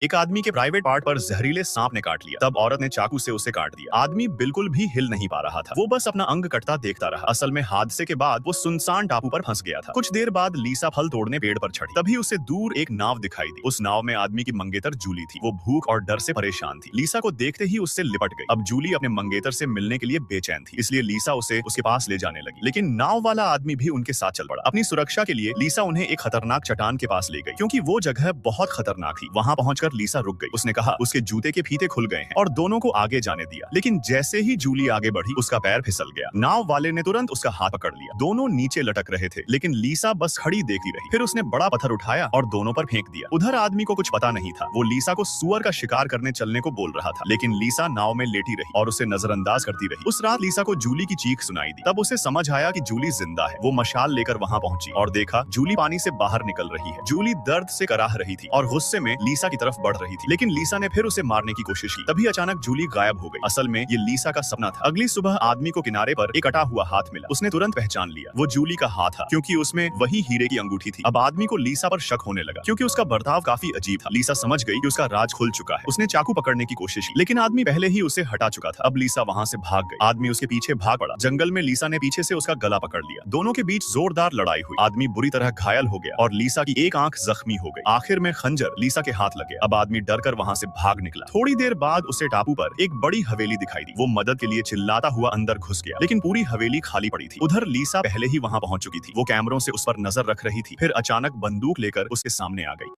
एक आदमी के प्राइवेट पार्ट पर जहरीले सांप ने काट लिया। तब औरत ने चाकू से उसे काट दिया। आदमी बिल्कुल भी हिल नहीं पा रहा था। वो बस अपना अंग कटता देखता रहा। असल में हादसे के बाद वो सुनसान टापू पर फंस गया था। कुछ देर बाद लीसा फल तोड़ने पेड़ पर चढ़ी। तभी उसे दूर एक नाव दिखाई दी। उस नाव में आदमी की मंगेतर जूली थी। वो भूख और डर से परेशान थी। लीसा को देखते ही उससे लिपट गई। अब जूली अपने मंगेतर से मिलने के लिए बेचैन थी, इसलिए लीसा उसे उसके पास ले जाने लगी। लेकिन नाव वाला आदमी भी उनके साथ चल पड़ा। अपनी सुरक्षा के लिए लीसा उन्हें एक खतरनाक चट्टान के पास ले गई, क्योंकि वो जगह बहुत खतरनाक थी। वहां पहुंचकर लीसा रुक गई। उसने कहा उसके जूते के फीते खुल गए हैं, और दोनों को आगे जाने दिया। लेकिन जैसे ही जूली आगे बढ़ी, उसका पैर फिसल गया। नाव वाले ने तुरंत उसका हाथ पकड़ लिया। दोनों नीचे लटक रहे थे, लेकिन लीसा बस खड़ी देखती रही। फिर उसने बड़ा पत्थर उठाया और दोनों पर फेंक दिया। उधर आदमी को कुछ पता नहीं था। वो लीसा को सुअर का शिकार करने चलने को बोल रहा था, लेकिन लीसा नाव में लेटी रही और उसे नजरअंदाज करती रही। उस रात लीसा को जूली की चीख सुनाई दी। तब उसे समझ आया कि जूली जिंदा है। वो मशाल लेकर वहां पहुंची और देखा जूली पानी से बाहर निकल रही है। जूली दर्द से कराह रही थी और गुस्से में लीसा की तरफ बढ़ रही थी, लेकिन लीसा ने फिर उसे मारने की कोशिश की। तभी अचानक जूली गायब हो गई। असल में ये लीसा का सपना था। अगली सुबह आदमी को किनारे पर एक कटा हुआ हाथ मिला। उसने तुरंत पहचान लिया, वो जूली का हाथ था, क्योंकि उसमें वही हीरे की अंगूठी थी। अब आदमी को लीसा पर शक होने लगा, क्योंकि उसका बर्ताव काफी अजीब था। लीसा समझ गई कि उसका राज खुल चुका है। उसने चाकू पकड़ने की कोशिश की, लेकिन आदमी पहले ही उसे हटा चुका था। अब लीसा वहां से भाग गई। आदमी उसके पीछे भाग पड़ा। जंगल में लीसा ने पीछे से उसका गला पकड़ लिया। दोनों के बीच जोरदार लड़ाई हुई। आदमी बुरी तरह घायल हो गया और लीसा की एक आंख जख्मी हो गई। आखिर में खंजर लीसा के हाथ लगे। अब आदमी डर कर वहां से भाग निकला। थोड़ी देर बाद उसे टापू पर एक बड़ी हवेली दिखाई दी। वो मदद के लिए चिल्लाता हुआ अंदर घुस गया, लेकिन पूरी हवेली खाली पड़ी थी। उधर लीसा पहले ही वहां पहुंच चुकी थी। वो कैमरों से उस पर नजर रख रही थी। फिर अचानक बंदूक लेकर उसके सामने आ गई।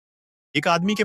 एक आदमी के